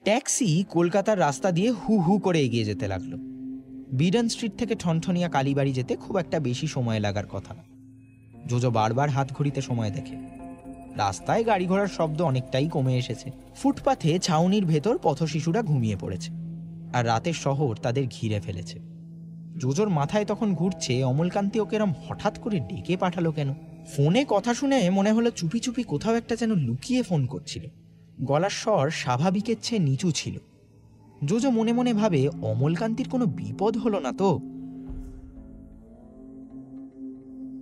Taxi কলকাতার রাস্তা দিয়ে হু হু করে এগিয়ে যেতে লাগলো। বিডন স্ট্রিট থেকে ঠনঠনিয়া কালীবাড়ি যেতে খুব একটা বেশি সময় লাগার কথা না। জোজো বারবার হাত ঘড়িতে সময় দেখে। রাস্তায় গাড়ি ঘোড়ার শব্দ অনেকটাই কমে এসেছে। ফুটপাথে ছাউনির ভেতর পথশিশুরা ঘুমিয়ে পড়েছে, আর রাতের শহর তাদের ঘিরে ফেলেছে। জোজোর মাথায় তখন ঘুরছে অমলকান্তি ওকে এরম হঠাৎ করে ডেকে পাঠালো কেন। ফোনে কথা শুনে মনে হলো চুপি চুপি কোথাও একটা যেন লুকিয়ে ফোন করছিল। গলার স্বর স্বাভাবিকের চেয়ে নিচু ছিল। জোজো মনে মনে ভাবে, অমলকান্তির কোনো বিপদ হলো না তো?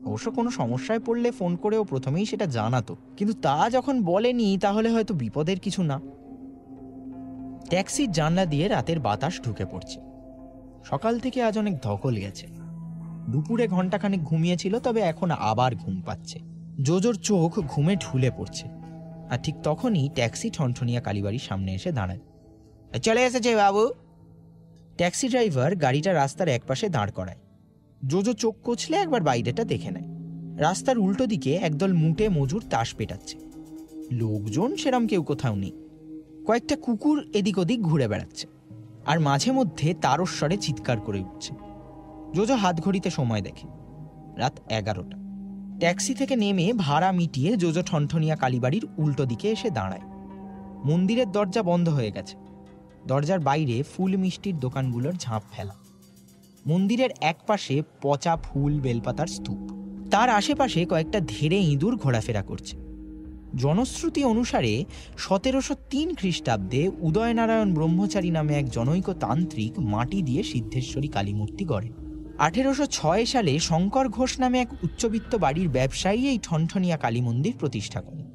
অবশ্য কোনো সমস্যায় পড়লে ফোন করেও প্রথমেই সেটা জানাতো, কিন্তু তা যখন বলেনি তাহলে হয়তো বিপদের কিছু না। ট্যাক্সির জানলা দিয়ে রাতের বাতাস ঢুকে পড়ছে। সকাল থেকে আজ অনেক ধকল গেছে। দুপুরে ঘন্টাখানেক ঘুমিয়েছিল, তবে এখন আবার ঘুম পাচ্ছে। জোজোর চোখ ঘুমে ঢুলে পড়ছে। আর ঠিক তখনই ট্যাক্সি ঠনঠনিয়া কালীবাড়ির সামনে এসে দাঁড়ায়। চলে এসেছে বাবু। ট্যাক্সি ড্রাইভার গাড়িটা রাস্তার একপাশে দাঁড় করায়। জোজো চোখ কচলে একবার বাইরেটা দেখে নেয়। রাস্তার উল্টো দিকে একদল মুটে মজুর তাস পেটাচ্ছে। লোকজন সেরম কেউ কোথাও নেই। কয়েকটা কুকুর এদিক ওদিক ঘুরে বেড়াচ্ছে, আর মাঝে মধ্যে তারস্বরে চিৎকার করে উঠছে। জোজো হাত ঘড়িতে সময় দেখে, রাত 11টা। ট্যাক্সি থেকে নেমে ভাড়া মিটিয়ে জোজো ঠনঠনিয়া কালীবাড়ির উল্টো দিকে এসে দাঁড়ায়। মন্দিরের দরজা বন্ধ হয়ে গেছে। দরজার বাইরে ফুল মিষ্টির দোকানগুলোর ঝাঁপ ফেলা। মন্দিরের একপাশে পচা ফুল বেলপাতার স্তূপ, তার আশেপাশে কয়েকটা ধেড়ে ইঁদুর ঘোরাফেরা করছে। জনশ্রুতি অনুসারে 1703 খ্রিস্টাব্দে উদয়নারায়ণ ব্রহ্মচারী নামে এক জনৈক তান্ত্রিক মাটি দিয়ে সিদ্ধেশ্বরী কালীমূর্তি গড়েন। 1806 সালে শঙ্কর ঘোষ নামে এক উচ্চবিত্ত বাড়ির ব্যবসায়ী এই ঠনঠনিয়া কালী মন্দির প্রতিষ্ঠা করেন,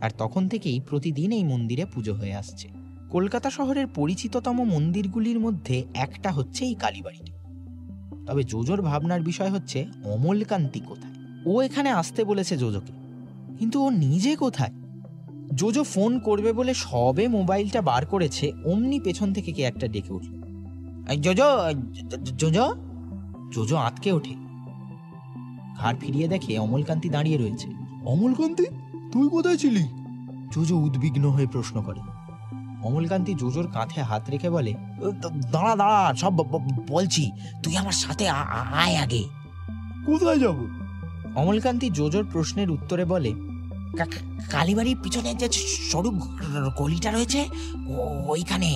আর তখন থেকেই প্রতিদিন এই মন্দিরে পুজো হয়ে আসছে। কলকাতা শহরের পরিচিততম মন্দিরগুলির মধ্যে একটা হচ্ছে এই কালীবাড়িটি। তবে জোজোর ভাবনার বিষয় হচ্ছে, অমলকান্তি কোথায়? ও এখানে আসতে বলেছে জোজোকে, কিন্তু ও নিজে কোথায়? জোজো ফোন করবে বলে সবে মোবাইলটা বার করেছে, অমনি পেছন থেকে কে একটা ডেকে উঠল, জোজো জোজো। জোজো আঁতকে ওঠে। ঘাড় ফিরিয়ে দেখে অমলকান্তি দাঁড়িয়ে রয়েছে। অমলকান্তি, তুই কোথায় ছিলি? জোজো উদ্বিগ্ন হয়ে প্রশ্ন করে। অমলকান্তি জোজোর কাঁধে হাত রেখে বলে, দাঁড়া দাঁড়া, সব বলছি, তুই আমার সাথে আয় আগে। কোথায় যাব? অমলকান্তি জোজোর প্রশ্নের উত্তরে বলে, কালীবাড়ির পিছনে যে সরু গলিটা রয়েছে ওইখানে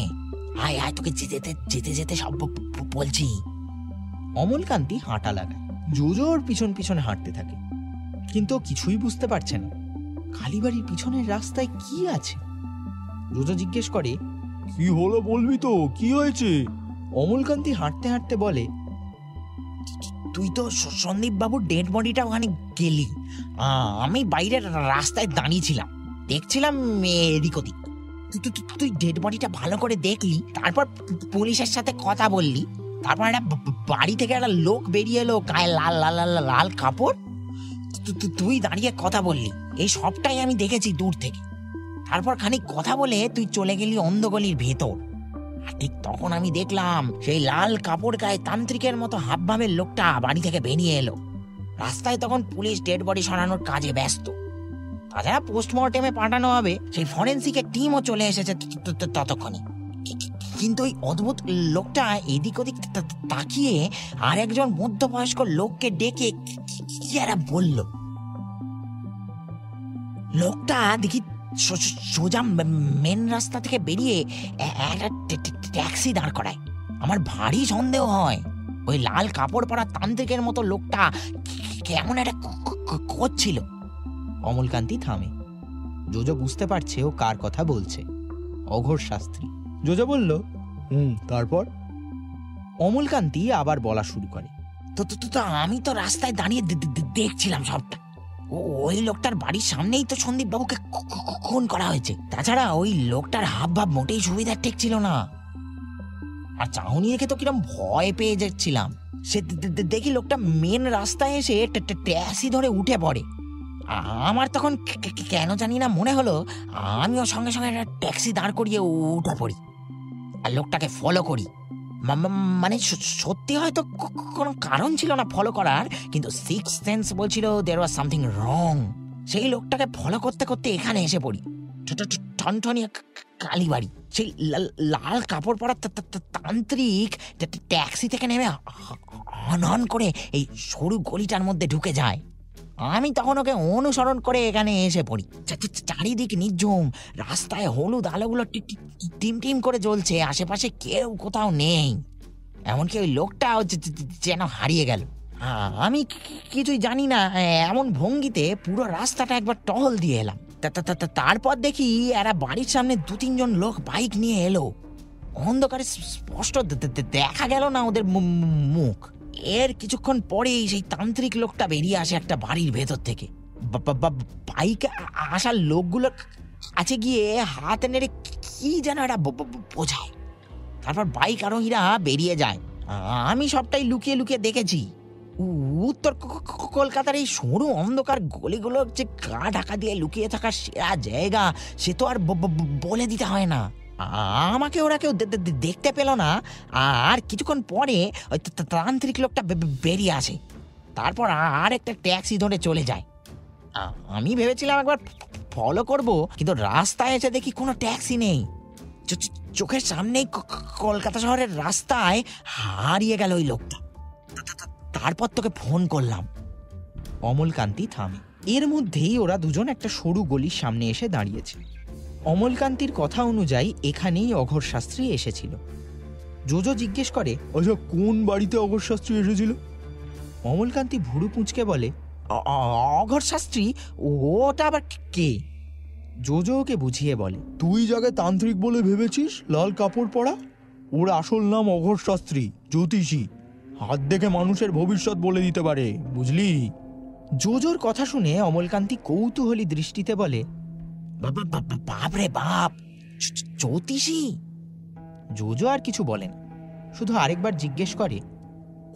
আয় আয়, তোকে যেতে যেতে যেতে সব বলছি। অমলকান্তি হাঁটা লাগায়। জোজোর পিছন পিছনে হাঁটতে থাকে, কিন্তু কিছুই বুঝতে পারছে না কালীবাড়ির পিছনের রাস্তায় কি আছে। জোজো জিজ্ঞেস করে, কি হলো বলবি তো, কি হয়েছে? অমলকান্তি হাঁটতে হাঁটতে বলে, তুই তো সন্দীপ বাবুর ডেড বডিটা ওখানে গেলি, আমি বাইরের রাস্তায় দাঁড়িয়েছিলাম, দেখছিলাম এদিক ওদিক। তুই ডেড বডিটা ভালো করে দেখলি, তারপর পুলিশের সাথে কথা বললি, তারপর একটা বাড়ি থেকে একটা লোক বেরিয়ে এলো, গায়ে লাল লাল লাল লাল কাপড়। তুই দাঁড়িয়ে কথা বললি, এই সবটাই আমি দেখেছি দূর থেকে। তারপর খানিক কথা বলে তুই চলে গেলি অন্ধগলির ভেতর, আর ঠিক তখন আমি দেখলাম সেই লাল কাপড় গায়ে তান্ত্রিকের মতো হাবভাবের লোকটা বাড়ি থেকে বেরিয়ে এলো। রাস্তায় তখন পুলিশ ডেড বডি সরানোর কাজে ব্যস্ত, তাছাড়া পোস্টমর্টেমে পাঠানো হবে, সেই ফরেন্সিকের টিমও চলে এসেছে ততক্ষণে। কিন্তু ওই অদ্ভুত লোকটা এদিক ওদিক তাকিয়ে আর একজন মধ্যবয়স্ক লোককে ডেকে কি একটা বলল। লোকটা দেখি সোজা মেন রাস্তা থেকে বেরিয়ে একটা ট্যাক্সি দাঁড় করায়। আমার ভারী সন্দেহ হয় ওই লাল কাপড় পরা তান্ত্রিকের মতো লোকটা কেমন একটা করছিল। অমলকান্তি থামে। জোজো বুঝতে পারছে ও কার কথা বলছে, অঘোর শাস্ত্রী। জোজো বলল, তারপর? অমলকান্তি আবার বলা শুরু করে, তো আমি তো রাস্তায় দাঁড়িয়ে দেখছিলাম সবটা। ওই লোকটার বাড়ির সামনেই তো সন্দীপ বাবুকে খুন করা হয়েছে। তাছাড়া ওই লোকটার হাব ভাব মোটেই সুবিধার ঠেক ছিল না, আর চাহনি দেখে তো কিরম ভয় পেয়ে যাচ্ছিলাম। সে দেখি লোকটা মেন রাস্তায় এসে ট্যাক্সি ধরে উঠে পড়ে। আমার তখন কেন জানি না মনে হলো আমিও সঙ্গে সঙ্গে একটা ট্যাক্সি দাঁড় করিয়ে উঠে পড়ি আর লোকটাকে ফলো করি। মানে সত্যি হয়তো কোনো কারণ ছিল না ফলো করার, কিন্তু সিক্স সেন্স বলছিল দেয়ার ওয়াজ সামথিং রং। সেই লোকটাকে ফলো করতে করতে এখানে এসে পড়ি, ঠনঠনিয়া কালীবাড়ি। সেই লাল কাপড় পরা তান্ত্রিক ট্যাক্সি থেকে নেমে হন করে এই সরু গলিটার মধ্যে ঢুকে যায়। আমি তখন ওকে অনুসরণ করে এখানে এসে পড়ি। চারিদিক নির্ঝুম, রাস্তায় হলুদ আলোগুলো টিম টিম করে জ্বলছে, আশেপাশে কেউ কোথাও নেই, এমনকি ওই লোকটাও যেন হারিয়ে গেল। আমি কিছুই জানি না, এমন ভঙ্গিতে পুরো রাস্তাটা একবার টহল দিয়ে এলাম। তারপর দেখি এরা বাড়ির সামনে 2-3 জন লোক বাইক নিয়ে এলো। অন্ধকারে স্পষ্ট দেখা গেল না ওদের মুখ। এর কিছুক্ষণ পরেই সেই তান্ত্রিক লোকটা বেরিয়ে আসে একটা বাড়ির ভেতর থেকে। বাইকে আসার লোকগুলো কাছে গিয়ে হাত নেড়ে কি যেন এটা বোঝায়। তারপর বাইক আরোহীরা বেরিয়ে যায়। আমি সবটাই লুকিয়ে লুকিয়ে দেখেছি। উত্তর কলকাতার এই সরু অন্ধকার গলিগুলো যে গা ঢাকা দিয়ে লুকিয়ে থাকার সেরা জায়গা, সে তো আর বলে দিতে হয় না। আমাকে ওরা কেউ দেখতে পেল না। আর কিছুক্ষণ পরে ওই তান্ত্রিক লোকটা বেরিয়ে আসে। তারপর আর একটা ট্যাক্সি ধরে চলে যায়। আমি ভেবেছিলাম একবার ফলো করব, কিন্তু রাস্তায় এসে দেখি কোনো ট্যাক্সি নেই। চোখের সামনেই কলকাতা শহরের রাস্তায় হারিয়ে গেল ওই লোকটা। তারপর তোকে ফোন করলাম। অমলকান্তি থামে। এর মধ্যেই ওরা দুজন একটা সরু গলির সামনে এসে দাঁড়িয়েছে। অমলকান্তির কথা অনুযায়ী এখানেই অঘোর শাস্ত্রী এসেছিল। জোজো জিজ্ঞেস করে, আচ্ছা কোন বাড়িতে অঘোর শাস্ত্রী এসেছিল? অমলকান্তি ভুরু কুঁচকে বলে, অঘোর শাস্ত্রী? ওটা আবার কে? জোজো ওকে বুঝিয়ে বলে, তুই যাকে তান্ত্রিক বলে ভেবেছিস, লাল কাপড় পরা, ওর আসল নাম অঘোর শাস্ত্রী, জ্যোতিষী। হাত দেখে মানুষের ভবিষ্যৎ বলে দিতে পারে, বুঝলি? জোজোর কথা শুনে অমলকান্তি কৌতূহলী দৃষ্টিতে বলে, বাপরে বাপ, জ্যোতিষী? জোজো আর কিছু বলেন, শুধু আরেকবার জিজ্ঞেস করে,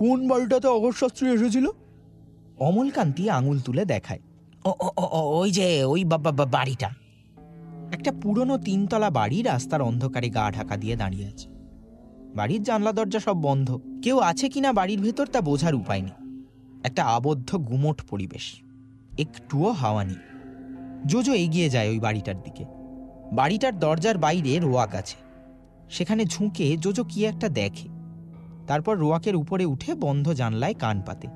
কোন বাড়িটাতে অঘোর শাস্ত্রী এসেছিল? অমলকান্তি আঙুল তুলে দেখায়, ওই যে ওই বাড়িটা। একটা পুরনো 3তলা বাড়ি রাস্তার অন্ধকারে গা ঢাকা দিয়ে দাঁড়িয়ে আছে। বাড়ির জানলা দরজা সব বন্ধ। কেউ আছে কিনা বাড়ির ভেতর তা বোঝার উপায় নেই। একটা আবদ্ধ গুমোট পরিবেশ, একটুও হাওয়া নেই। জোজো এগিয়ে যায় ওই বাড়িটার দিকে। বাড়িটার দরজার বাইরে রোয়াক আছে। সেখানে ঝুঁকে জোজো কি একটা দেখে। তারপর রোয়াকের উপরে উঠে বন্ধ জানলায় কান পাতে।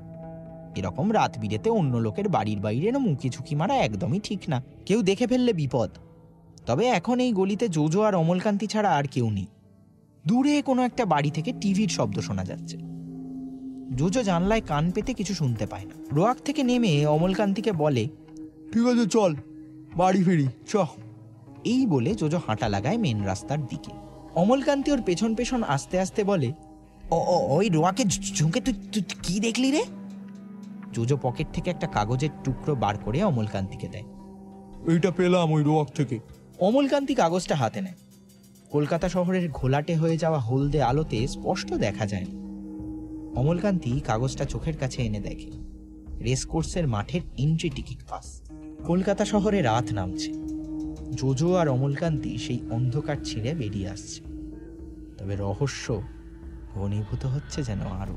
এরকম রাত বিরেতে অন্য লোকের বাড়ির বাইরে মুখি ঝুঁকি মারা একদমই ঠিক না, কেউ দেখে ফেললে বিপদ। তবে এখন এই গলিতে জোজো আর অমলকান্তি ছাড়া আর কেউ নেই। দূরে কোনো একটা বাড়ি থেকে টিভির শব্দ শোনা যাচ্ছে। জোজো জানলায় কান পেতে কিছু শুনতে পায় না। রোয়াক থেকে নেমে অমলকান্তিকে বলে, ঠিক আছে চল বাড়ি ফিরি, চ। এই বলে জোজো হাঁটা লাগায় মেন রাস্তার দিকে। অমলকান্তি ওর পেছন পেছন আস্তে আস্তে বলে, ওই রোয়াকে ঝুঁকে তুই কি দেখলি রে? জোজো পকেট থেকে একটা কাগজের টুকরো বার করে অমলকান্তিকে দেয়। এইটা পেলাম ওই রোয়াক থেকে। অমলকান্তি কাগজটা হাতে নেয়। কলকাতা শহরের ঘোলাটে হয়ে যাওয়া হলদে আলোতে স্পষ্ট দেখা যায় না। অমলকান্তি কাগজটা চোখের কাছে এনে দেখে, রেসকোর্সের মাঠের এন্ট্রি টিকিট পাস। কলকাতা শহরে রাত নামছে। জোজো আর অমলকান্তি সেই অন্ধকার ছিঁড়ে বেরিয়ে আসছে। তবে রহস্য ঘনীভূত হচ্ছে যেন আরো।